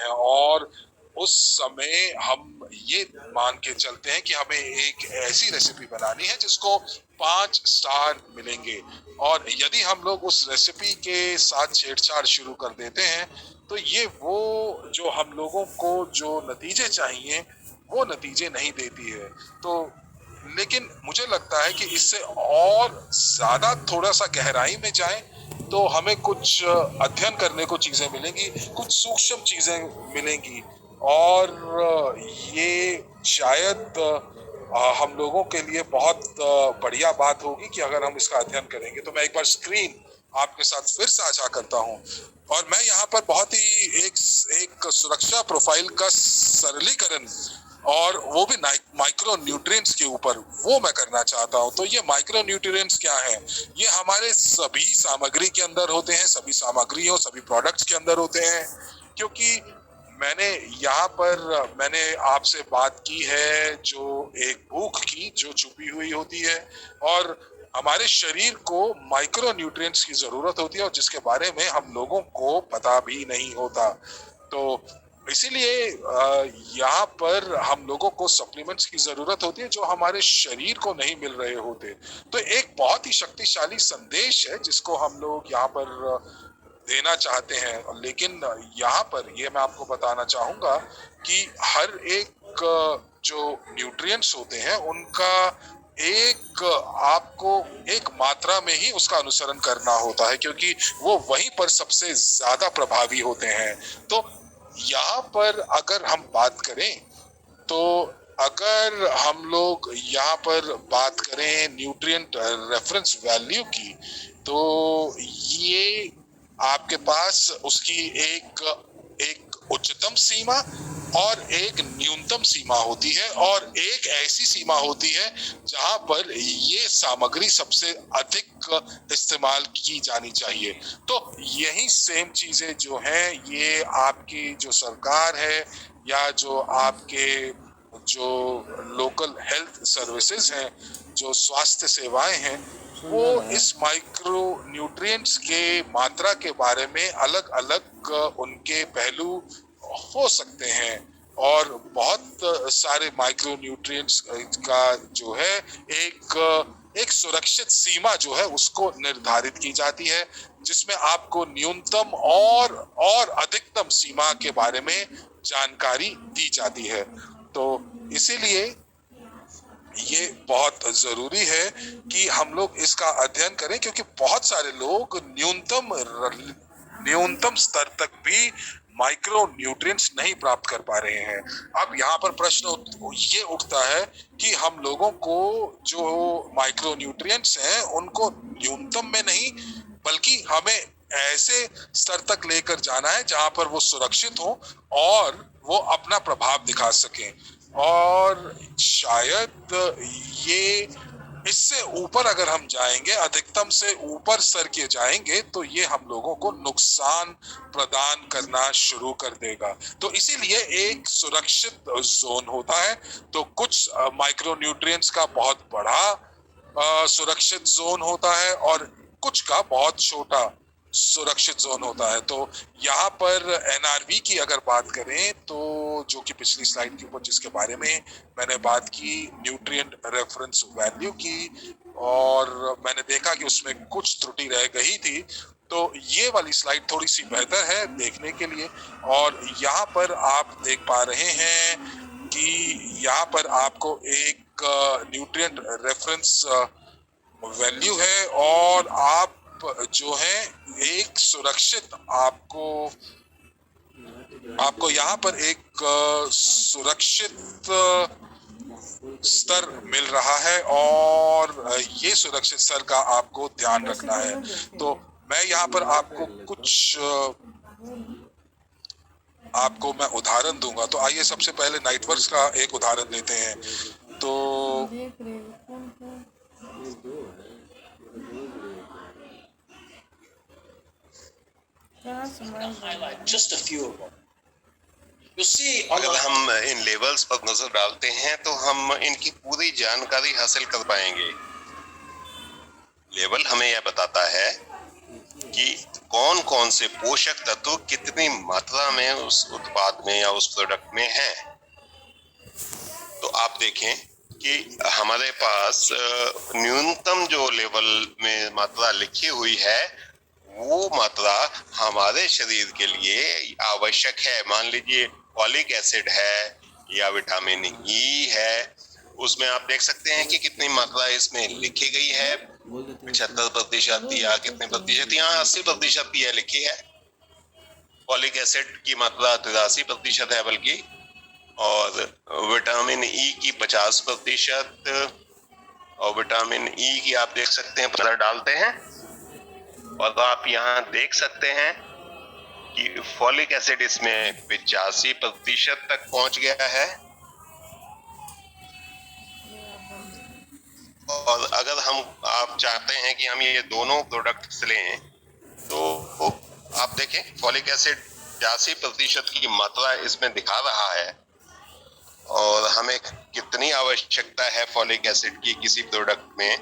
हैं और उस समय हम ये मान के चलते हैं कि हमें एक ऐसी रेसिपी बनानी है जिसको 5 स्टार मिलेंगे, और यदि हम लोग उस रेसिपी के साथ छेड़छाड़ शुरू कर देते हैं तो ये वो जो हम लोगों को जो नतीजे चाहिए वो नतीजे नहीं देती है। तो लेकिन मुझे लगता है कि इससे और ज्यादा थोड़ा सा गहराई में जाएं तो हमें कुछ अध्ययन करने को चीजें मिलेंगी, कुछ सूक्ष्म चीजें मिलेंगी, और ये शायद हम लोगों के लिए बहुत बढ़िया बात होगी कि अगर हम इसका अध्ययन करेंगे। तो मैं एक बार स्क्रीन आपके साथ फिर साझा करता हूं, और मैं यहाँ पर बहुत ही एक सुरक्षा प्रोफाइल का सरलीकरण और वो भी माइक्रो न्यूट्रिएंट्स के ऊपर वो मैं करना चाहता हूं। तो ये माइक्रो न्यूट्रिएंट्स क्या है? ये हमारे सभी सामग्री के अंदर होते हैं, सभी सामग्रियों सभी प्रोडक्ट्स के अंदर होते हैं, क्योंकि मैंने यहाँ पर मैंने आपसे बात की है जो एक भूख की जो छुपी हुई होती है, और हमारे शरीर को माइक्रो न्यूट्रिएंट्स की जरूरत होती है और जिसके बारे में हम लोगों को पता भी नहीं होता। तो इसीलिए यहाँ पर हम लोगों को सप्लीमेंट्स की जरूरत होती है जो हमारे शरीर को नहीं मिल रहे होते। तो एक बहुत ही शक्तिशाली संदेश है जिसको हम लोग यहाँ पर देना चाहते हैं, लेकिन यहाँ पर ये मैं आपको बताना चाहूंगा कि हर एक जो न्यूट्रिएंट्स होते हैं उनका एक आपको एक मात्रा में ही उसका अनुसरण करना होता है, क्योंकि वो वहीं पर सबसे ज्यादा प्रभावी होते हैं। तो यहाँ पर अगर हम बात करें तो अगर हम लोग यहाँ पर बात करें न्यूट्रिएंट रेफरेंस वैल्यू की, तो ये आपके पास उसकी एक उच्चतम सीमा और एक न्यूनतम सीमा होती है, और एक ऐसी सीमा होती है जहां पर ये सामग्री सबसे अधिक इस्तेमाल की जानी चाहिए। तो यही सेम चीजें जो हैं ये आपकी जो सरकार है या जो आपके जो लोकल हेल्थ सर्विसेज हैं, जो स्वास्थ्य सेवाएं हैं, वो इस माइक्रो न्यूट्रिएंट्स के मात्रा के बारे में अलग अलग उनके पहलू हो सकते हैं, और बहुत सारे माइक्रो न्यूट्रिएंट्स का जो है एक सुरक्षित सीमा जो है उसको निर्धारित की जाती है, जिसमें आपको न्यूनतम और अधिकतम सीमा के बारे में जानकारी दी जाती है। तो इसीलिए ये बहुत जरूरी है कि हम लोग इसका अध्ययन करें, क्योंकि बहुत सारे लोग न्यूनतम स्तर तक भी माइक्रो न्यूट्रिएंट्स नहीं प्राप्त कर पा रहे हैं। अब यहाँ पर प्रश्न ये उठता है कि हम लोगों को जो माइक्रो न्यूट्रिएंट्स हैं उनको न्यूनतम में नहीं बल्कि हमें ऐसे स्तर तक लेकर जाना है जहां पर वो सुरक्षित हो और वो अपना प्रभाव दिखा सकें, और शायद ये इससे ऊपर अगर हम जाएंगे, अधिकतम से ऊपर स्तर के जाएंगे, तो ये हम लोगों को नुकसान प्रदान करना शुरू कर देगा। तो इसीलिए एक सुरक्षित जोन होता है। तो कुछ माइक्रो न्यूट्रिएंट्स का बहुत बड़ा सुरक्षित जोन होता है और कुछ का बहुत छोटा सुरक्षित जोन होता है। तो यहाँ पर एनआरवी की अगर बात करें तो जो कि पिछली स्लाइड के ऊपर जिसके बारे में मैंने बात की न्यूट्रिएंट रेफरेंस वैल्यू की, और मैंने देखा कि उसमें कुछ त्रुटि रह गई थी, तो ये वाली स्लाइड थोड़ी सी बेहतर है देखने के लिए। और यहाँ पर आप देख पा रहे हैं कि यहाँ पर आपको एक न्यूट्रिएंट रेफरेंस वैल्यू है, और आप जो है एक सुरक्षित आपको यहाँ पर एक सुरक्षित स्तर मिल रहा है, और ये सुरक्षित स्तर का आपको ध्यान रखना है। तो मैं यहाँ पर आपको कुछ मैं उदाहरण दूंगा। तो आइए सबसे पहले नाइटवर्क्स का एक उदाहरण लेते हैं। तो अगर हम इन लेबल्स पर नजर डालते हैं तो हम इनकी पूरी जानकारी हासिल कर पाएंगे। लेबल हमें यह बताता है कि कौन कौन से पोषक तत्व कितनी मात्रा में उस उत्पाद में या उस प्रोडक्ट में है। तो आप देखें कि हमारे पास न्यूनतम जो लेवल में मात्रा लिखी हुई है वो मात्रा हमारे शरीर के लिए आवश्यक है। मान लीजिए फॉलिक एसिड है या विटामिन ई है, उसमें आप देख सकते हैं कि कितनी मात्रा इसमें लिखी गई है, 75% या कितने प्रतिशत, यहाँ 80% की है लिखी है। फॉलिक एसिड की मात्रा 83% है बल्कि, और विटामिन ई की 50%, और विटामिन ई की आप देख सकते हैं पता डालते हैं, और आप यहाँ देख सकते हैं कि फॉलिक एसिड इसमें 85% तक पहुंच गया है। और अगर आप चाहते हैं कि हम ये दोनों प्रोडक्ट्स लें तो आप देखें फॉलिक एसिड 85% की मात्रा इसमें दिखा रहा है, और हमें कितनी आवश्यकता है फॉलिक एसिड की किसी प्रोडक्ट में।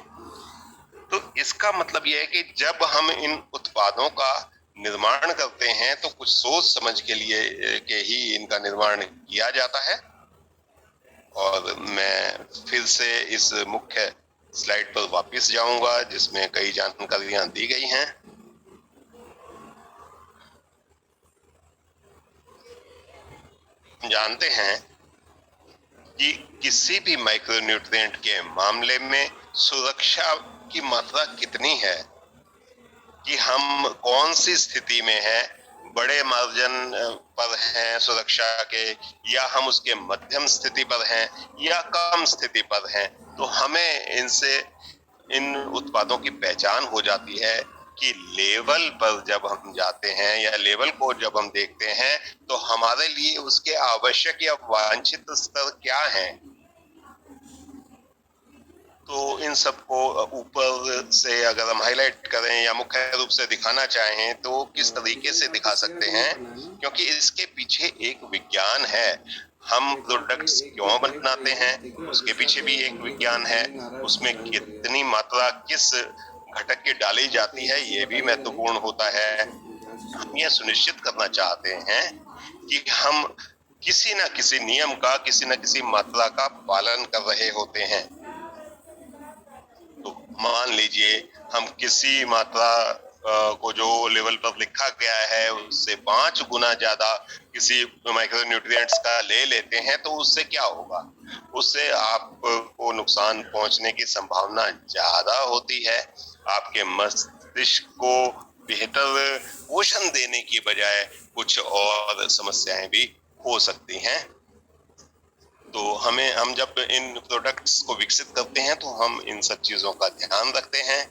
तो इसका मतलब यह है कि जब हम इन उत्पादों का निर्माण करते हैं तो कुछ सोच समझ के ही इनका निर्माण किया जाता है। और मैं फिर से इस मुख्य स्लाइड पर वापस जाऊंगा जिसमें कई जानकारियां दी गई हैं। जानते हैं कि किसी भी माइक्रोन्यूट्रिएंट के मामले में सुरक्षा की मात्रा कितनी है, कि हम कौन सी स्थिति में हैं, बड़े मार्जिन पर हैं सुरक्षा के, या हम उसके मध्यम स्थिति पर हैं या कम स्थिति पर हैं। तो हमें इन उत्पादों की पहचान हो जाती है कि लेवल पर जब हम जाते हैं या लेवल को जब हम देखते हैं तो हमारे लिए उसके आवश्यक या वांछित स्तर क्या हैं। तो इन सबको ऊपर से अगर हम हाईलाइट करें या मुख्य रूप से दिखाना चाहें तो किस तरीके से दिखा सकते हैं, क्योंकि इसके पीछे एक विज्ञान है। हम प्रोडक्ट्स क्यों बनाते हैं उसके पीछे भी एक विज्ञान है, उसमें कितनी मात्रा किस घटक की डाली जाती है ये भी महत्वपूर्ण होता है। हम यह सुनिश्चित करना चाहते हैं कि हम किसी न किसी नियम का, किसी न किसी मात्रा का पालन कर रहे होते हैं। तो मान लीजिए हम किसी मात्रा को जो लेवल पर लिखा गया है उससे 5 गुना ज्यादा किसी माइक्रोन्यूट्रिएंट्स का ले लेते हैं तो उससे क्या होगा, उससे आपको नुकसान पहुंचने की संभावना ज्यादा होती है। आपके मस्तिष्क को बेहतर पोषण देने की बजाय कुछ और समस्याएं भी हो सकती हैं। तो हम जब इन प्रोडक्ट्स को विकसित करते हैं तो हम इन सब चीजों का ध्यान रखते हैं।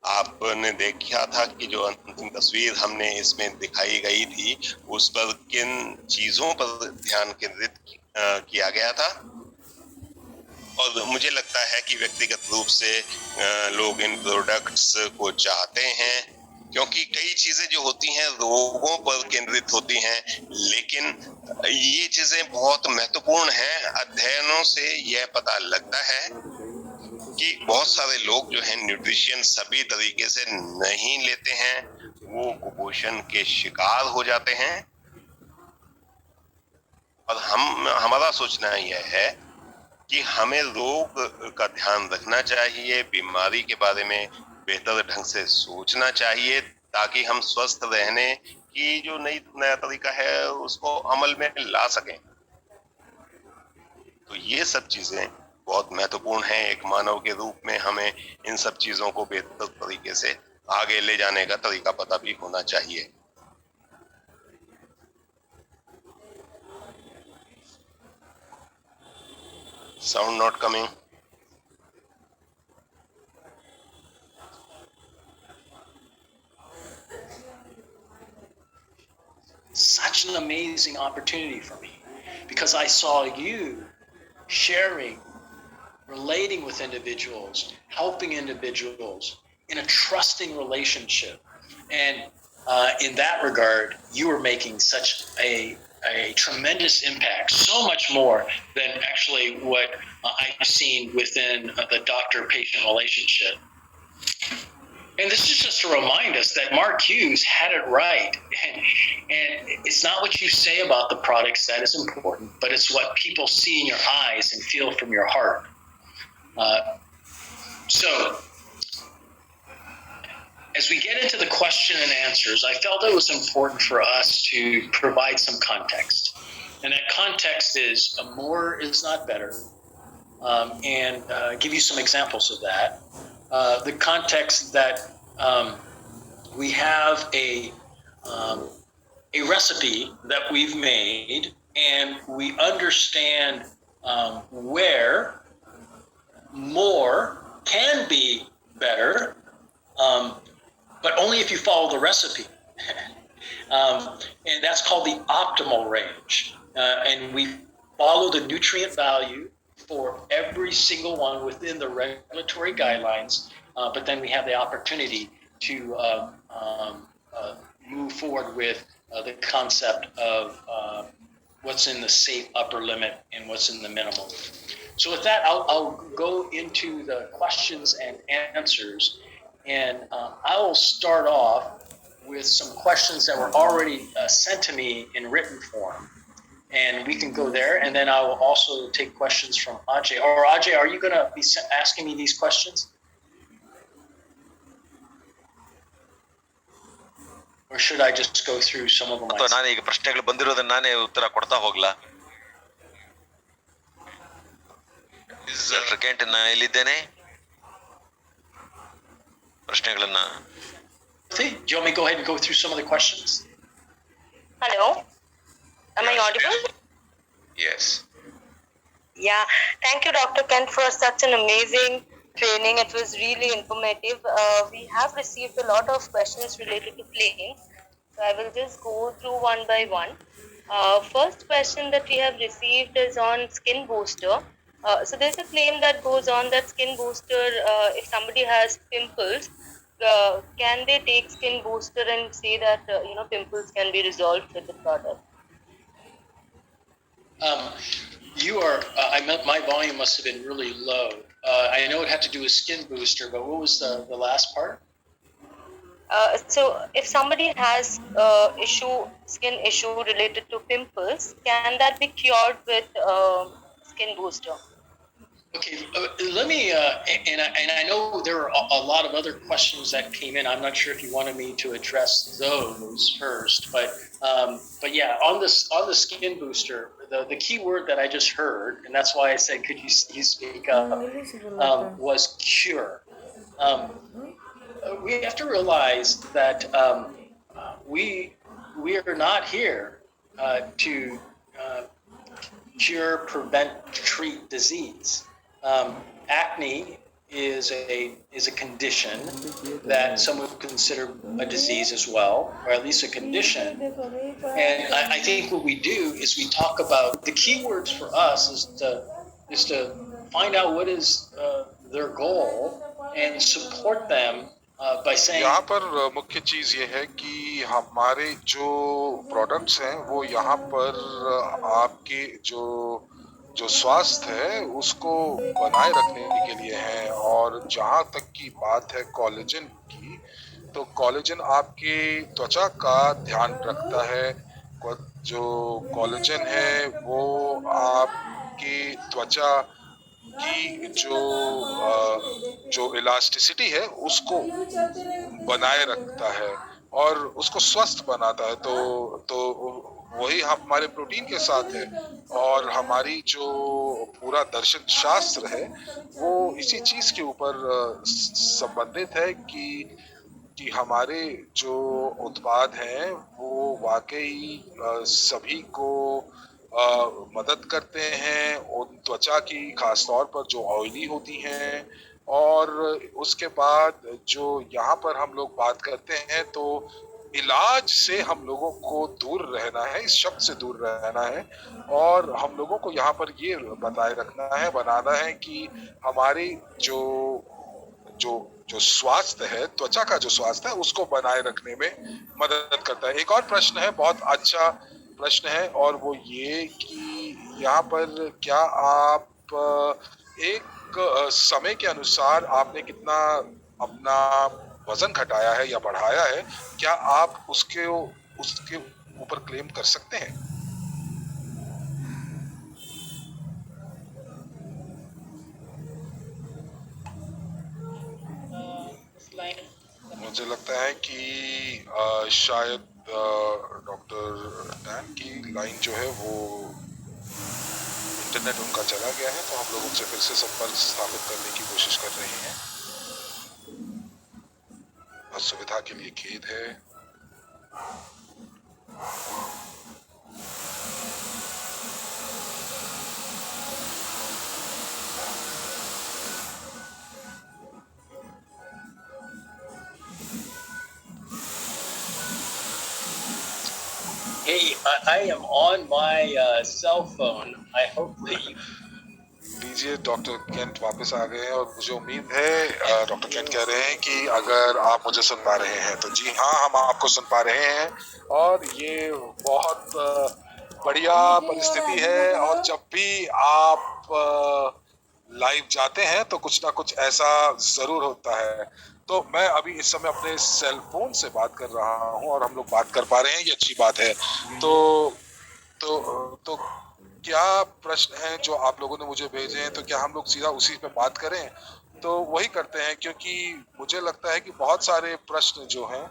आपने देखा था कि जो अंतिम तस्वीर हमने इसमें दिखाई गई थी उस पर किन चीजों पर ध्यान केंद्रित किया गया था। और मुझे लगता है कि व्यक्तिगत रूप से लोग इन प्रोडक्ट्स को चाहते हैं, क्योंकि कई चीजें जो होती हैं रोगों पर केंद्रित होती हैं, लेकिन ये चीजें बहुत महत्वपूर्ण हैं। अध्ययनों से यह पता लगता है कि बहुत सारे लोग जो हैं न्यूट्रिशन सभी तरीके से नहीं लेते हैं, वो कुपोषण के शिकार हो जाते हैं। और हमारा सोचना यह है कि हमें रोग का ध्यान रखना चाहिए, बीमारी के बारे में बेहतर ढंग से सोचना चाहिए, ताकि हम स्वस्थ रहने की जो नया तरीका है उसको अमल में ला सकें। तो ये सब चीजें बहुत महत्वपूर्ण हैं। एक मानव के रूप में हमें इन सब चीजों को बेहतर तरीके से आगे ले जाने का तरीका पता भी होना चाहिए। Sound not coming. Such an amazing opportunity for me because I saw you sharing, relating with individuals, helping individuals in a trusting relationship. And in that regard, you were making such a tremendous impact, so much more than actually what I've seen within the doctor-patient relationship. And this is just to remind us that Mark Hughes had it right. And it's not what you say about the products that is important, but it's what people see in your eyes and feel from your heart. So, as we get into the question and answers, I felt it was important for us to provide some context. And that context is more is not better, and give you some examples of that. The context that we have a recipe that we've made, and we understand where more can be better, but only if you follow the recipe. And that's called the optimal range. And we follow the nutrient value for every single one within the regulatory guidelines, but then we have the opportunity to move forward with the concept of what's in the safe upper limit and what's in the minimal. So with that, I'll go into the questions and answers, and I will start off with some questions that were already sent to me in written form. And we can go there, and then I will also take questions from Ajay. Or Ajay, are you going to be asking me these questions? Or should I just go through some of them myself? ನಾನು ಈಗ ಪ್ರಶ್ನೆಗಳು ಬಂದಿರೋದನ್ನ ನಾನೇ ಉತ್ತರ ಕೊಡ್ತಾ ಹೋಗ್ಲಾ? Canteen ಇಲ್ಲಿದ್ದೇನೆ. ಪ್ರಶ್ನೆಗಳನ್ನ. Do you want me to go ahead and go through some of the questions? Hello. Am I audible? Yes. Yeah. Thank you, Dr. Kent, for such an amazing training. It was really informative. We have received a lot of questions related to planes. So I will just go through one by one. First question that we have received is on skin booster. So there's a claim that goes on that skin booster, if somebody has pimples, can they take skin booster and say that pimples can be resolved with the product? You are. My volume must have been really low. I know it had to do with skin booster, but what was the last part? So if somebody has skin issue related to pimples, can that be cured with skin booster? Okay, let me, and I know there are a lot of other questions that came in. I'm not sure if you wanted me to address those first, but yeah, on the skin booster, the key word that I just heard, and that's why I said, could you speak up, was cure. We have to realize that we are not here to cure, prevent, treat disease. Acne is a condition that some would consider a disease as well, or at least a condition. And I think what we do is we talk about the key words for us is to find out what is their goal and support them by saying. यहाँ पर मुख्य चीज ये है कि हमारे जो products हैं वो यहाँ पर आपके जो स्वास्थ्य है उसको बनाए रखने के लिए है। और जहाँ तक की बात है कोलेजन की, तो कोलेजन आपके त्वचा का ध्यान रखता है। जो कोलेजन है वो आपकी त्वचा की जो इलास्टिसिटी है उसको बनाए रखता है और उसको स्वस्थ बनाता है। तो वही हमारे प्रोटीन के साथ है। और हमारी जो पूरा दर्शन शास्त्र है वो इसी चीज के ऊपर संबंधित है कि हमारे जो उत्पाद हैं वो वाकई सभी को मदद करते हैं उन त्वचा की, खास तौर पर जो ऑयली होती हैं। और उसके बाद जो यहाँ पर हम लोग बात करते हैं तो इलाज से हम लोगों को दूर रहना है, इस शब्द से दूर रहना है। और हम लोगों को यहाँ पर ये बताए रखना है, बनाना है कि हमारी जो स्वास्थ्य है, त्वचा का जो स्वास्थ्य है उसको बनाए रखने में मदद करता है। एक और प्रश्न है, बहुत अच्छा प्रश्न है, और वो ये कि यहाँ पर क्या आप एक समय के अनुसार आपने कितना अपना वजन घटाया है या बढ़ाया है, क्या आप उसके उसके ऊपर क्लेम कर सकते हैं? मुझे लगता है कि शायद डॉक्टर डैन की लाइन जो है वो इंटरनेट उनका चला गया है, तो हम लोग उनसे फिर से संपर्क स्थापित करने की कोशिश कर रहे हैं। असुविधा के लिए खेद है। Hey, I am on my cell phone. I hope that you. लीजिए, डॉक्टर केंट वापस आ गए हैं और मुझे उम्मीद है डॉक्टर केंट कह रहे हैं कि अगर आप मुझे सुन पा रहे हैं तो जी हाँ, हम आपको सुन पा रहे हैं और ये बहुत बढ़िया परिस्थिति है। और जब भी आप लाइव जाते हैं तो कुछ ना कुछ ऐसा जरूर होता है। तो मैं अभी इस समय अपने सेल फोन से बात कर रहा हूँ और हम लोग बात कर पा रहे हैं, ये अच्छी बात है। तो तो क्या प्रश्न हैं जो आप लोगों ने मुझे भेजे हैं, तो क्या हम लोग सीधा उसी पे बात करें? तो वही करते हैं, क्योंकि मुझे लगता है कि बहुत सारे प्रश्न जो हैं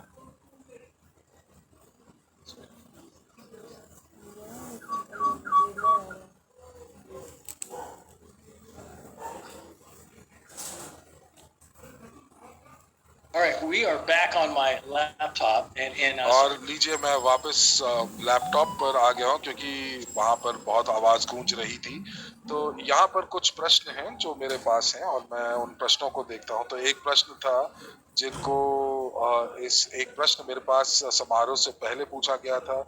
All right, we are back on my laptop, and और लीजिए, मैं वापस लैपटॉप पर आ गया हूँ क्योंकि वहाँ पर बहुत आवाज गूंज रही थी। तो यहाँ पर कुछ प्रश्न हैं जो मेरे पास हैं और मैं उन प्रश्नों को देखता हूँ। तो एक प्रश्न था जिनको एक प्रश्न मेरे पास समारोह से पहले पूछा गया था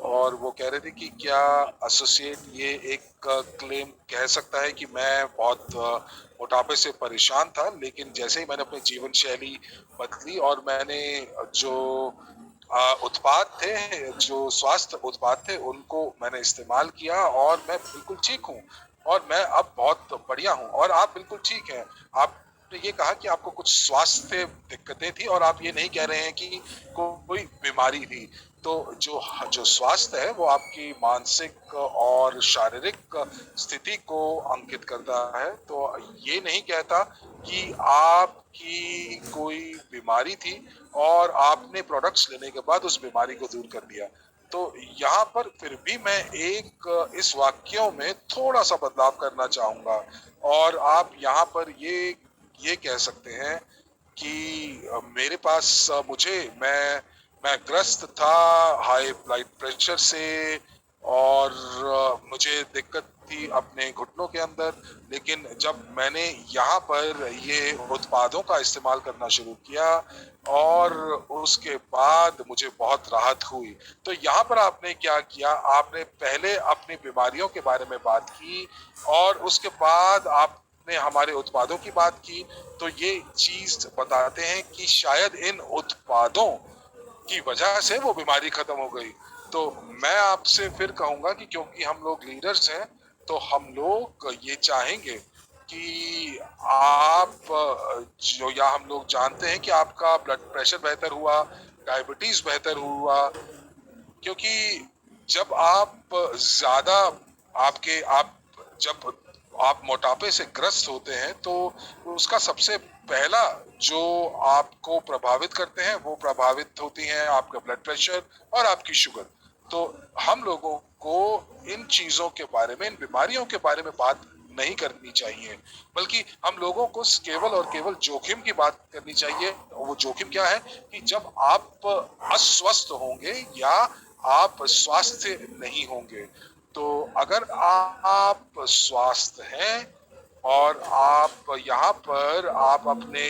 और वो कह रहे थे कि क्या एसोसिएट ये एक क्लेम कह सकता है कि मैं बहुत मोटापे से परेशान था, लेकिन जैसे ही मैंने अपनी जीवन शैली बदली और मैंने जो उत्पाद थे, जो स्वास्थ्य उत्पाद थे, उनको मैंने इस्तेमाल किया और मैं बिल्कुल ठीक हूँ और मैं अब बहुत बढ़िया हूँ। और आप बिल्कुल ठीक हैं। आपने ये कहा कि आपको कुछ स्वास्थ्य दिक्कतें थी और आप ये नहीं कह रहे हैं कि कोई बीमारी थी। तो जो स्वास्थ्य है वो आपकी मानसिक और शारीरिक स्थिति को अंकित करता है। तो ये नहीं कहता कि आपकी कोई बीमारी थी और आपने प्रोडक्ट्स लेने के बाद उस बीमारी को दूर कर दिया। तो यहाँ पर फिर भी मैं इस वाक्यों में थोड़ा सा बदलाव करना चाहूंगा और आप यहाँ पर ये कह सकते हैं कि मेरे पास मैं ग्रस्त था हाई ब्लड प्रेशर से और मुझे दिक्कत थी अपने घुटनों के अंदर, लेकिन जब मैंने यहाँ पर ये उत्पादों का इस्तेमाल करना शुरू किया और उसके बाद मुझे बहुत राहत हुई। तो यहाँ पर आपने क्या किया, आपने पहले अपनी बीमारियों के बारे में बात की और उसके बाद आपने हमारे उत्पादों की बात की। तो ये चीज बताते हैं कि शायद इन उत्पादों की वजह से वो बीमारी खत्म हो गई। तो मैं आपसे फिर कहूंगा कि क्योंकि हम लोग लीडर्स हैं तो हम लोग ये चाहेंगे कि आप हम लोग जानते हैं कि आपका ब्लड प्रेशर बेहतर हुआ, डायबिटीज बेहतर हुआ, क्योंकि जब आप ज्यादा आपके आप जब आप मोटापे से ग्रस्त होते हैं तो उसका सबसे पहला जो आपको प्रभावित करते हैं वो प्रभावित होती हैं आपका ब्लड प्रेशर और आपकी शुगर। तो हम लोगों को इन चीजों के बारे में, इन बीमारियों के बारे में बात नहीं करनी चाहिए, बल्कि हम लोगों को केवल और केवल जोखिम की बात करनी चाहिए। वो जोखिम क्या है कि जब आप अस्वस्थ होंगे या आप स्वास्थ्य नहीं होंगे। तो अगर आप स्वास्थ्य हैं और आप यहाँ पर आप अपने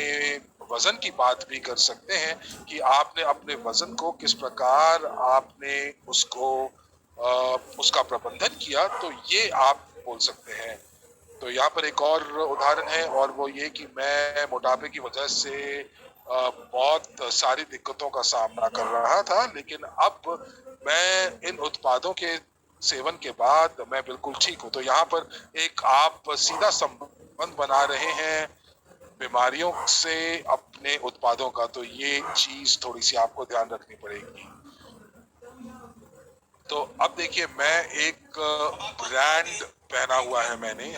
वजन की बात भी कर सकते हैं कि आपने अपने वजन को किस प्रकार आपने उसका प्रबंधन किया, तो ये आप बोल सकते हैं। तो यहाँ पर एक और उदाहरण है और वो ये कि मैं मोटापे की वजह से बहुत सारी दिक्कतों का सामना कर रहा था, लेकिन अब मैं इन उत्पादों के सेवन के बाद मैं बिल्कुल ठीक हूँ। तो यहाँ पर एक आप सीधा संबंध बना रहे हैं बीमारियों से अपने उत्पादों का, तो ये चीज थोड़ी सी आपको ध्यान रखनी पड़ेगी। तो अब देखिए, मैं एक ब्रांड पहना हुआ है मैंने,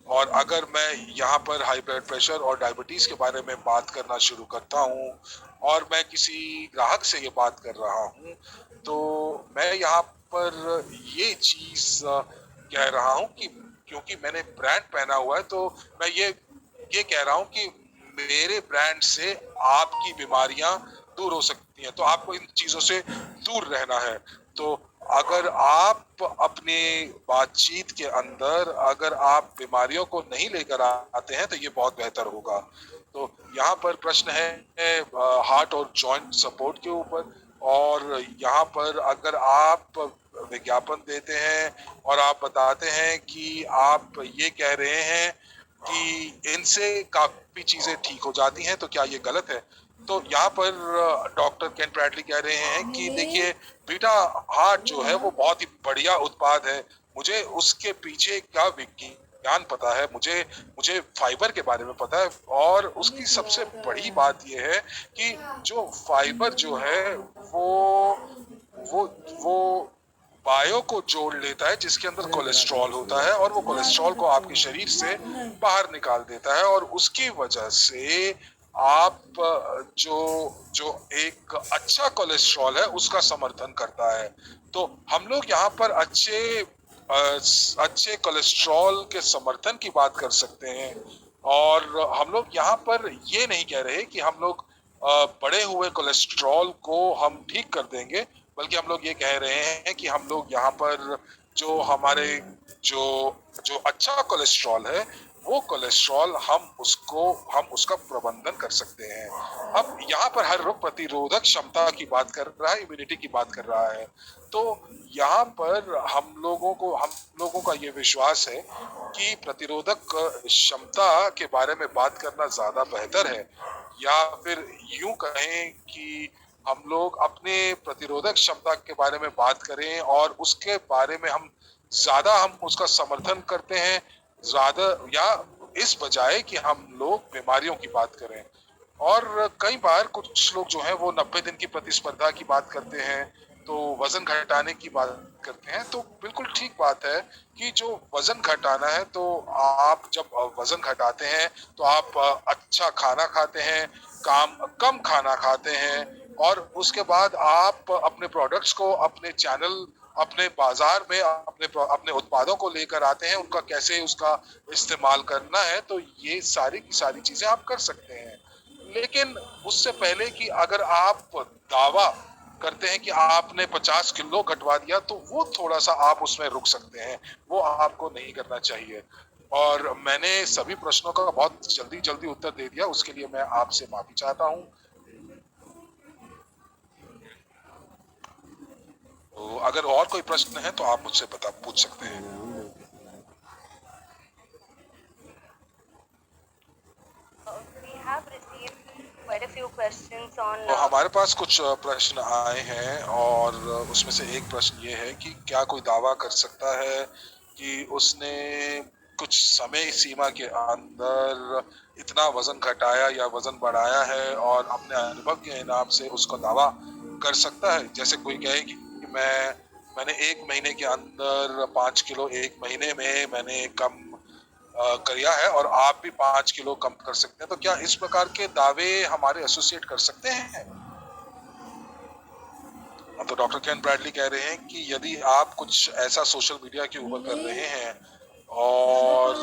और अगर मैं यहाँ पर हाई ब्लड प्रेशर और डायबिटीज के बारे में बात करना शुरू करता हूँ और मैं किसी ग्राहक से ये बात कर रहा हूँ, तो मैं यहाँ पर ये चीज कह रहा हूँ कि क्योंकि मैंने ब्रांड पहना हुआ है, तो मैं ये कह रहा हूँ कि मेरे ब्रांड से आपकी बीमारियां दूर हो सकती हैं, तो आपको इन चीजों से दूर रहना है। तो अगर आप अपने बातचीत के अंदर अगर आप बीमारियों को नहीं लेकर आते हैं, तो ये बहुत बेहतर होगा। तो यहाँ पर प्रश्न है हार्ट और जॉइंट सपोर्ट के ऊपर, और यहाँ पर अगर आप विज्ञापन देते हैं और आप बताते हैं कि आप ये कह रहे हैं कि इनसे काफी चीजें ठीक हो जाती हैं, तो क्या ये गलत है? तो यहाँ पर डॉक्टर केन ब्रैडली कह रहे हैं कि देखिए, बीटा हार्ट जो है वो बहुत ही बढ़िया उत्पाद है, मुझे उसके पीछे का विज्ञान पता है, मुझे फाइबर के बारे में पता है, और उसकी सबसे बड़ी बात यह है कि जो फाइबर जो है वो बायो को जोड़ लेता है, जिसके अंदर कोलेस्ट्रॉल होता है, और वो कोलेस्ट्रॉल को आपके शरीर से बाहर निकाल देता है, और उसकी वजह से आप जो एक अच्छा कोलेस्ट्रॉल है उसका समर्थन करता है। तो हम लोग यहाँ पर अच्छे कोलेस्ट्रॉल के समर्थन की बात कर सकते हैं, और हम लोग यहाँ पर ये नहीं कह रहे कि हम लोग बढ़े हुए कोलेस्ट्रॉल को हम ठीक कर देंगे, बल्कि हम लोग ये कह रहे हैं कि हम लोग यहाँ पर जो हमारे जो अच्छा कोलेस्ट्रॉल है, वो कोलेस्ट्रॉल हम उसका प्रबंधन कर सकते हैं। अब यहाँ पर हर रोग प्रतिरोधक क्षमता की बात कर रहा है, इम्यूनिटी की बात कर रहा है। तो यहाँ पर हम लोगों का ये विश्वास है कि प्रतिरोधक क्षमता के बारे में बात करना ज्यादा बेहतर है, या फिर यूं कहें कि हम लोग अपने प्रतिरोधक क्षमता के बारे में बात करें, और उसके बारे में हम उसका समर्थन करते हैं ज्यादा, या इस बजाय कि हम लोग बीमारियों की बात करें। और कई बार कुछ लोग जो हैं वो 90 दिन की प्रतिस्पर्धा की बात करते हैं, तो वजन घटाने की बात करते हैं। तो बिल्कुल ठीक बात है कि जो वजन घटाना है, तो आप जब वजन घटाते हैं तो आप अच्छा खाना खाते हैं, कम खाना खाते हैं, और उसके बाद आप अपने प्रोडक्ट्स को अपने चैनल, अपने बाजार में अपने उत्पादों को लेकर आते हैं, उनका कैसे उसका इस्तेमाल करना है। तो ये सारी की सारी चीजें आप कर सकते हैं, लेकिन उससे पहले कि अगर आप दावा करते हैं कि आपने 50 किलो घटवा दिया, तो वो थोड़ा सा आप उसमें रुक सकते हैं, वो आपको नहीं करना चाहिए। और मैंने सभी प्रश्नों का बहुत जल्दी उत्तर दे दिया, उसके लिए मैं आपसे माफी चाहता हूँ। तो अगर और कोई प्रश्न है तो आप मुझसे पूछ सकते हैं। We have received quite a few questions on. तो हमारे पास कुछ प्रश्न आए हैं, और उसमें से एक प्रश्न ये है कि क्या कोई दावा कर सकता है कि उसने कुछ समय सीमा के अंदर इतना वजन घटाया या वजन बढ़ाया है, और अपने अनुभव के नाम से उसका दावा कर सकता है? जैसे कोई कहे कि मैंने 1 महीने के अंदर 5 किलो 1 महीने में मैंने कम किया है, और आप भी 5 किलो कम कर सकते हैं, तो क्या इस प्रकार के दावे हमारे एसोसिएट कर सकते हैं? तो डॉक्टर केन ब्रैडली कह रहे हैं कि यदि आप कुछ ऐसा सोशल मीडिया के ऊपर कर रहे हैं, और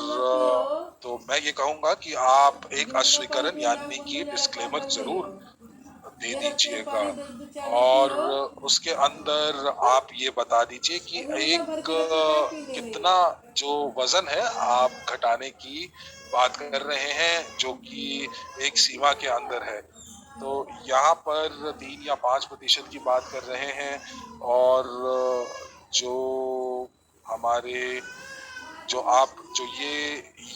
तो मैं ये कहूंगा कि आप एक अस्वीकरण यानी कि डिस्क्लेमर जरूर दे दीजिएगा, और उसके अंदर आप ये बता दीजिए कि एक कितना जो वजन है आप घटाने की बात कर रहे हैं, जो कि एक सीमा के अंदर है। तो यहाँ पर 3 या 5% की बात कर रहे हैं, और जो हमारे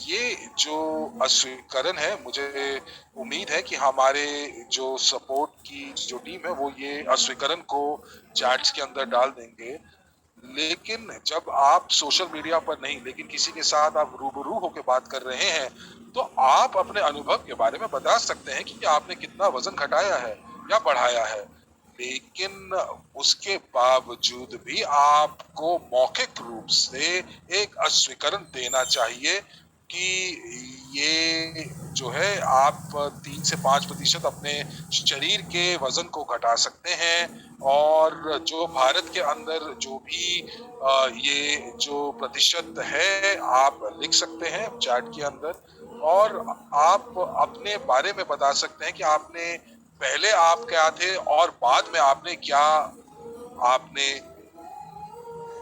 ये जो अस्वीकरण है, मुझे उम्मीद है कि हमारे जो सपोर्ट की जो टीम है वो ये अस्वीकरण को चैट्स के अंदर डाल देंगे। लेकिन जब आप सोशल मीडिया पर नहीं, लेकिन किसी के साथ आप रूबरू होकर बात कर रहे हैं, तो आप अपने अनुभव के बारे में बता सकते हैं कि आपने कितना वजन घटाया है या बढ़ाया है। लेकिन उसके बावजूद भी आपको मौखिक रूप से एक अस्वीकरण देना चाहिए कि ये जो है आप 3 से 5% अपने शरीर के वजन को घटा सकते हैं, और जो भारत के अंदर जो भी ये जो प्रतिशत है आप लिख सकते हैं चैट के अंदर, और आप अपने बारे में बता सकते हैं कि आपने पहले आप क्या थे और बाद में आपने क्या आपने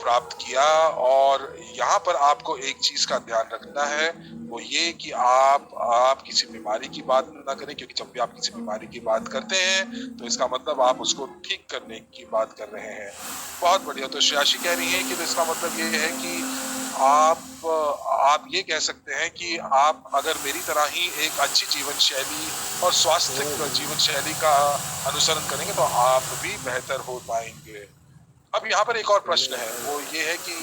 प्राप्त किया। और यहाँ पर आपको एक चीज का ध्यान रखना है, वो ये कि आप किसी बीमारी की बात ना करें, क्योंकि जब भी आप किसी बीमारी की बात करते हैं तो इसका मतलब आप उसको ठीक करने की बात कर रहे हैं। बहुत बढ़िया। तो श्रेयाशी कह रही है कि तो इसका मतलब ये है कि आप ये कह सकते हैं कि आप अगर मेरी तरह ही एक अच्छी जीवन शैली और स्वास्थ्य जीवन शैली का अनुसरण करेंगे तो आप भी बेहतर हो पाएंगे। अब यहाँ पर एक और प्रश्न है, वो ये है कि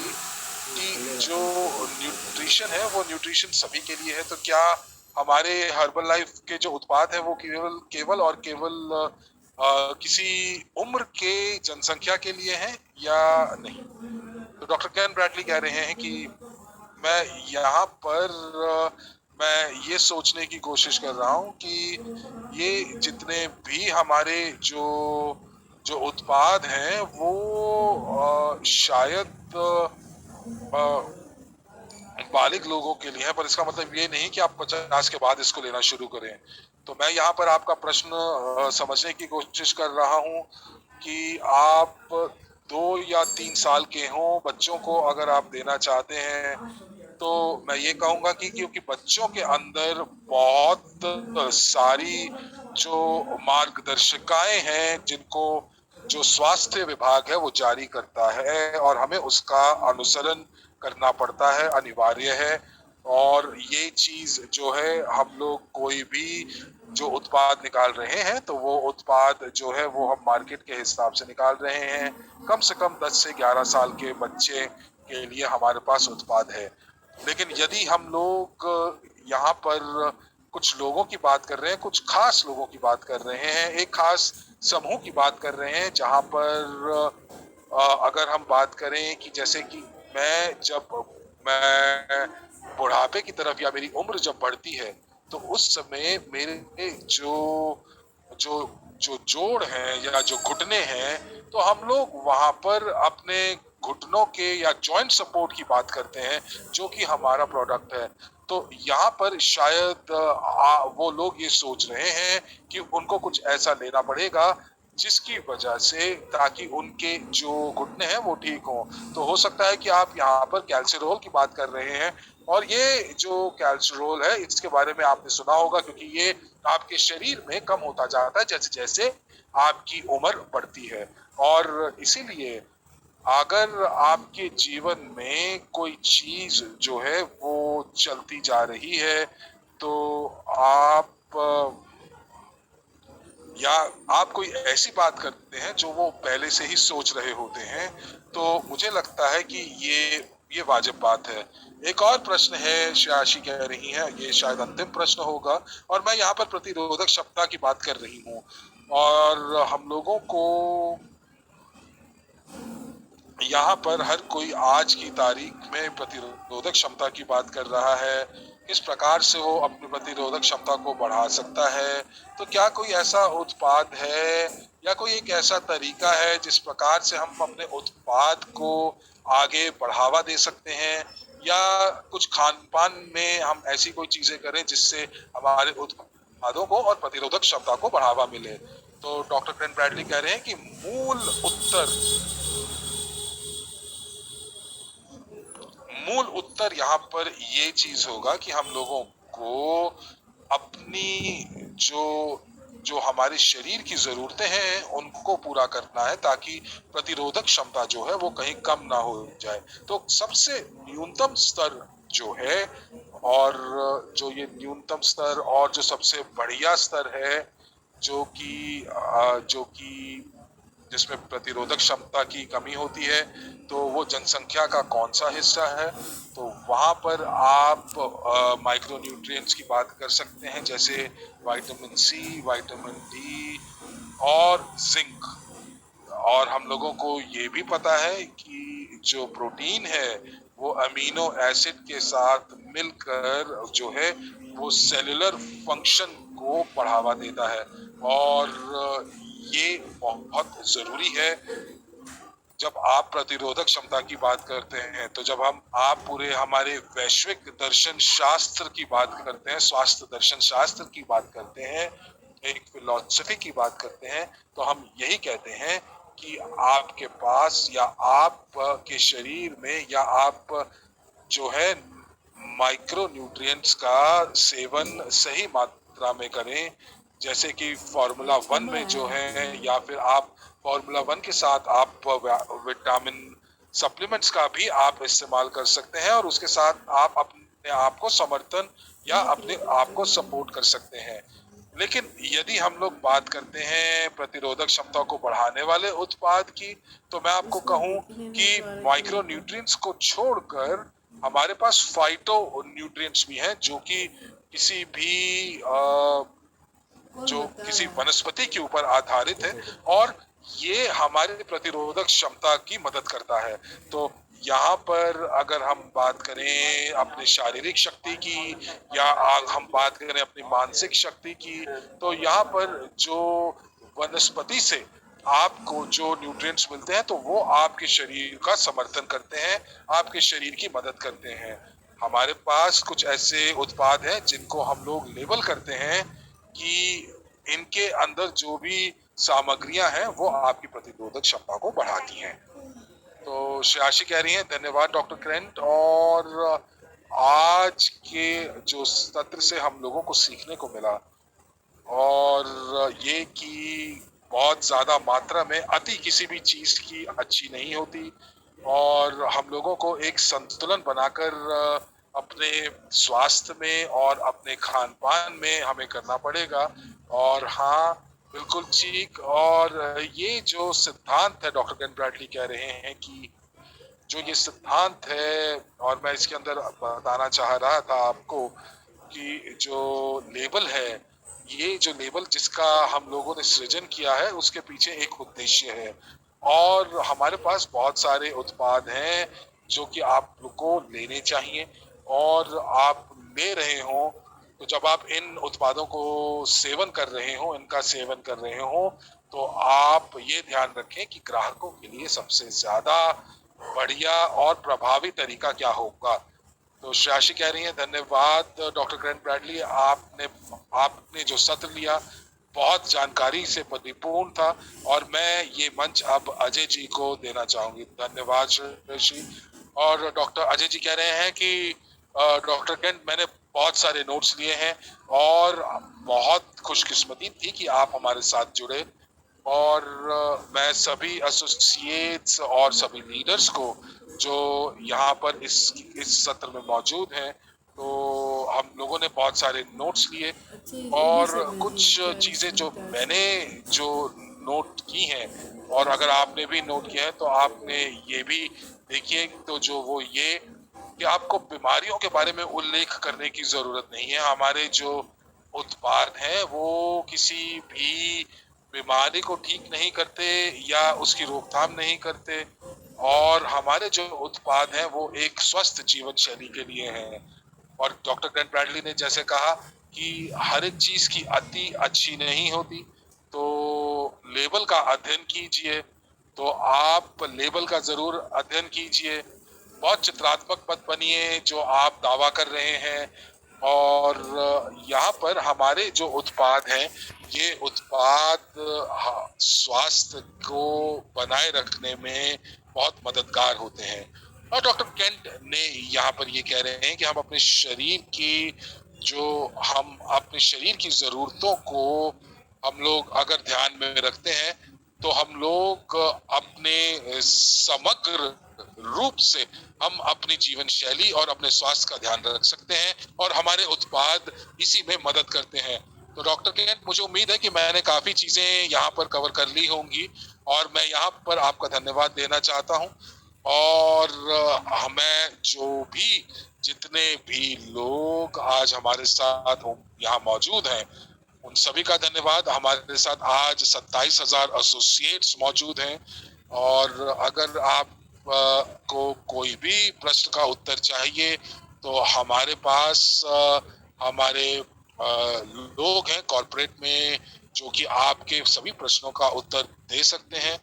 जो न्यूट्रिशन है वो न्यूट्रिशन सभी के लिए है, तो क्या हमारे हर्बल लाइफ के जो उत्पाद है वो केवल और केवल किसी उम्र के जनसंख्या के लिए हैं या नहीं? तो डॉक्टर केन ब्रैडली कह रहे हैं कि मैं यहाँ पर मैं ये सोचने की कोशिश कर रहा हूँ कि ये जितने भी हमारे जो उत्पाद हैं वो शायद बालिग लोगों के लिए है, पर इसका मतलब ये नहीं कि आप 50 के बाद इसको लेना शुरू करें। तो मैं यहाँ पर आपका प्रश्न समझने की कोशिश कर रहा हूँ कि आप 2 या 3 साल के हों बच्चों को अगर आप देना चाहते हैं, तो मैं ये कहूँगा कि क्योंकि बच्चों के अंदर बहुत सारी जो मार्गदर्शिकाएं हैं जिनको जो स्वास्थ्य विभाग है वो जारी करता है, और हमें उसका अनुसरण करना पड़ता है, अनिवार्य है। और ये चीज जो है हम लोग कोई भी जो उत्पाद निकाल रहे हैं तो वो उत्पाद जो है वो हम मार्केट के हिसाब से निकाल रहे हैं। कम से कम 10 से 11 साल के बच्चे के लिए हमारे पास उत्पाद है। लेकिन यदि हम लोग यहाँ पर कुछ लोगों की बात कर रहे हैं, कुछ खास लोगों की बात कर रहे हैं, एक खास समूह की बात कर रहे हैं, जहाँ पर अगर हम बात करें कि जैसे कि मैं बुढ़ापे की तरफ या मेरी उम्र जब बढ़ती है तो उस समय मेरे जो जो जो जोड़ हैं या जो घुटने हैं, तो हम लोग वहां पर अपने घुटनों के या जॉइंट सपोर्ट की बात करते हैं जो कि हमारा प्रोडक्ट है। तो यहाँ पर शायद वो लोग ये सोच रहे हैं कि उनको कुछ ऐसा लेना पड़ेगा जिसकी वजह से ताकि उनके जो घुटने हैं वो ठीक हो। तो हो सकता है कि आप यहाँ पर कैल्सिरोल की बात कर रहे हैं, और ये जो कैल्सिरोल है इसके बारे में आपने सुना होगा, क्योंकि ये आपके शरीर में कम होता जाता है जैसे जैसे आपकी उम्र बढ़ती है। और इसीलिए अगर आपके जीवन में कोई चीज जो है वो चलती जा रही है, तो या आप कोई ऐसी बात करते हैं जो वो पहले से ही सोच रहे होते हैं, तो मुझे लगता है कि ये वाजिब बात है। एक और प्रश्न है, श्रेयाशी कह रही हैं, ये शायद अंतिम प्रश्न होगा, और मैं यहाँ पर प्रतिरोधक क्षमता की बात कर रही हूँ। और हम लोगों को यहाँ पर हर कोई आज की तारीख में प्रतिरोधक क्षमता की बात कर रहा है, किस प्रकार से वो अपनी प्रतिरोधक क्षमता को बढ़ा सकता है। तो क्या कोई ऐसा उत्पाद है या कोई एक ऐसा तरीका है जिस प्रकार से हम अपने उत्पाद को आगे बढ़ावा दे सकते हैं, या कुछ खान पान में हम ऐसी कोई चीजें करें जिससे हमारे उत्पादों को और प्रतिरोधक क्षमता को बढ़ावा मिले? तो डॉक्टर केन ब्रैडली कह रहे हैं कि मूल उत्तर यहाँ पर ये चीज होगा कि हम लोगों को अपनी जो हमारे शरीर की जरूरतें हैं उनको पूरा करना है, ताकि प्रतिरोधक क्षमता जो है वो कहीं कम ना हो जाए। तो सबसे न्यूनतम स्तर जो है, और जो ये न्यूनतम स्तर और जो सबसे बढ़िया स्तर है, जो कि जिसमें प्रतिरोधक क्षमता की कमी होती है, तो वो जनसंख्या का कौन सा हिस्सा है, तो वहाँ पर आप माइक्रो न्यूट्रिएंट्स की बात कर सकते हैं, जैसे विटामिन सी, विटामिन डी और जिंक। और हम लोगों को ये भी पता है कि जो प्रोटीन है वो अमीनो एसिड के साथ मिलकर जो है वो सेलुलर फंक्शन को बढ़ावा देता है, और ये बहुत जरूरी है। जब आप प्रतिरोधक क्षमता की बात करते हैं, तो जब आप पूरे हमारे वैश्विक दर्शन शास्त्र की बात करते हैं, स्वास्थ्य दर्शन शास्त्र की बात करते हैं, एक फिलॉसफी की बात करते हैं, तो हम यही कहते हैं कि आपके पास या आप के शरीर में या आप जो है माइक्रो न्यूट्रिएंट्स का सेवन सही मात्रा में करें, जैसे कि फार्मूला 1 में जो है, या फिर आप फार्मूला 1 के साथ आप विटामिन सप्लीमेंट्स का भी आप इस्तेमाल कर सकते हैं, और उसके साथ आप अपने आप को समर्थन या अपने आप को सपोर्ट कर सकते हैं। लेकिन यदि हम लोग बात करते हैं प्रतिरोधक क्षमता को बढ़ाने वाले उत्पाद की, तो मैं आपको कहूं कि माइक्रो न्यूट्रिएंट्स को छोड़कर हमारे पास फाइटो न्यूट्रिएंट्स भी हैं, जो कि किसी भी किसी वनस्पति के ऊपर आधारित है, और ये हमारे प्रतिरोधक क्षमता की मदद करता है। तो यहाँ पर अगर हम बात करें अपनी शारीरिक शक्ति की, या हम बात करें अपनी मानसिक शक्ति की, तो यहाँ पर जो वनस्पति से आपको जो न्यूट्रिएंट्स मिलते हैं, तो वो आपके शरीर का समर्थन करते हैं, आपके शरीर की मदद करते हैं। हमारे पास कुछ ऐसे उत्पाद हैं जिनको हम लोग लेबल करते हैं कि इनके अंदर जो भी सामग्रियां हैं वो आपकी प्रतिरोधक क्षमता को बढ़ाती हैं। तो श्रेयाशी कह रही हैं धन्यवाद डॉक्टर क्रेंट, और आज के जो सत्र से हम लोगों को सीखने को मिला, और ये कि बहुत ज्यादा मात्रा में अति किसी भी चीज की अच्छी नहीं होती, और हम लोगों को एक संतुलन बनाकर अपने स्वास्थ्य में और अपने खान पान में हमें करना पड़ेगा। और हाँ, बिल्कुल ठीक। और ये जो सिद्धांत है डॉक्टर केन ब्रैडली कह रहे हैं कि जो ये सिद्धांत है, और मैं इसके अंदर बताना चाह रहा था आपको कि जो लेबल है, ये जो लेबल जिसका हम लोगों ने सृजन किया है, उसके पीछे एक उद्देश्य है, और हमारे पास बहुत सारे उत्पाद हैं जो कि आप लोग को लेने चाहिए, और आप ले रहे हो, तो जब आप इन उत्पादों को सेवन कर रहे हो, इनका सेवन कर रहे हो, तो आप ये ध्यान रखें कि ग्राहकों के लिए सबसे ज्यादा बढ़िया और प्रभावी तरीका क्या होगा। तो श्रेयाशी कह रही हैं धन्यवाद डॉक्टर ग्रेंट ब्रैडली, आपने जो सत्र लिया बहुत जानकारी से परिपूर्ण था, और मैं ये मंच अब अजय जी को देना चाहूंगी। धन्यवाद श्रेयाशी। और डॉक्टर अजय जी कह रहे हैं कि डॉक्टर ग्रेंट, मैंने बहुत सारे नोट्स लिए हैं, और बहुत खुशकिस्मती थी कि आप हमारे साथ जुड़े, और मैं सभी एसोसिएट्स और सभी लीडर्स को जो यहाँ पर इस सत्र में मौजूद हैं, तो हम लोगों ने बहुत सारे नोट्स लिए, और कुछ चीजें जो मैंने जो नोट की हैं, और अगर आपने भी नोट किया है तो आपने ये भी देखिए, तो जो वो ये कि आपको बीमारियों के बारे में उल्लेख करने की जरूरत नहीं है। हमारे जो उत्पाद हैं वो किसी भी बीमारी को ठीक नहीं करते या उसकी रोकथाम नहीं करते, और हमारे जो उत्पाद हैं वो एक स्वस्थ जीवन शैली के लिए हैं। और डॉक्टर ग्रेंट ब्रैडली ने जैसे कहा कि हर एक चीज की अति अच्छी नहीं होती, तो लेबल का अध्ययन कीजिए, तो आप लेबल का जरूर अध्ययन कीजिए, बहुत चित्रात्मक मत बनिए जो आप दावा कर रहे हैं। और यहाँ पर हमारे जो उत्पाद हैं, ये उत्पाद स्वास्थ्य को बनाए रखने में बहुत मददगार होते हैं। और डॉक्टर केंट ने यहाँ पर ये कह रहे हैं कि हम अपने शरीर की जरूरतों को हम लोग अगर ध्यान में रखते हैं, तो हम लोग अपने समग्र रूप से हम अपनी जीवन शैली और अपने स्वास्थ्य का ध्यान रख सकते हैं, और हमारे उत्पाद इसी में मदद करते हैं। तो डॉक्टर केंट, मुझे उम्मीद है कि मैंने काफी चीजें यहाँ पर कवर कर ली होंगी और मैं यहाँ पर आपका धन्यवाद देना चाहता हूँ। और हमें जो भी जितने भी लोग आज हमारे साथ यहाँ मौजूद हैं, उन सभी का धन्यवाद। हमारे साथ आज 27,000 एसोसिएट्स मौजूद हैं और अगर आप को कोई भी प्रश्न का उत्तर चाहिए तो हमारे पास हमारे लोग हैं कॉर्पोरेट में जो कि आपके सभी प्रश्नों का उत्तर दे सकते हैं।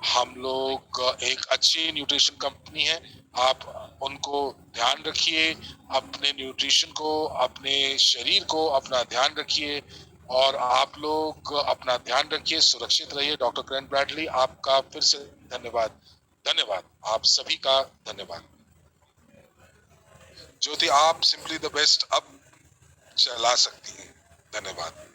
हम लोग एक अच्छी न्यूट्रिशन कंपनी है, आप उनको ध्यान रखिए, अपने न्यूट्रिशन को, अपने शरीर को अपना ध्यान रखिए और आप लोग अपना ध्यान रखिए, सुरक्षित रहिए। डॉक्टर केंट ब्रैडली, आपका फिर से धन्यवाद। धन्यवाद, आप सभी का धन्यवाद। ज्योति, आप सिंपली द बेस्ट अब चला सकती हैं। धन्यवाद।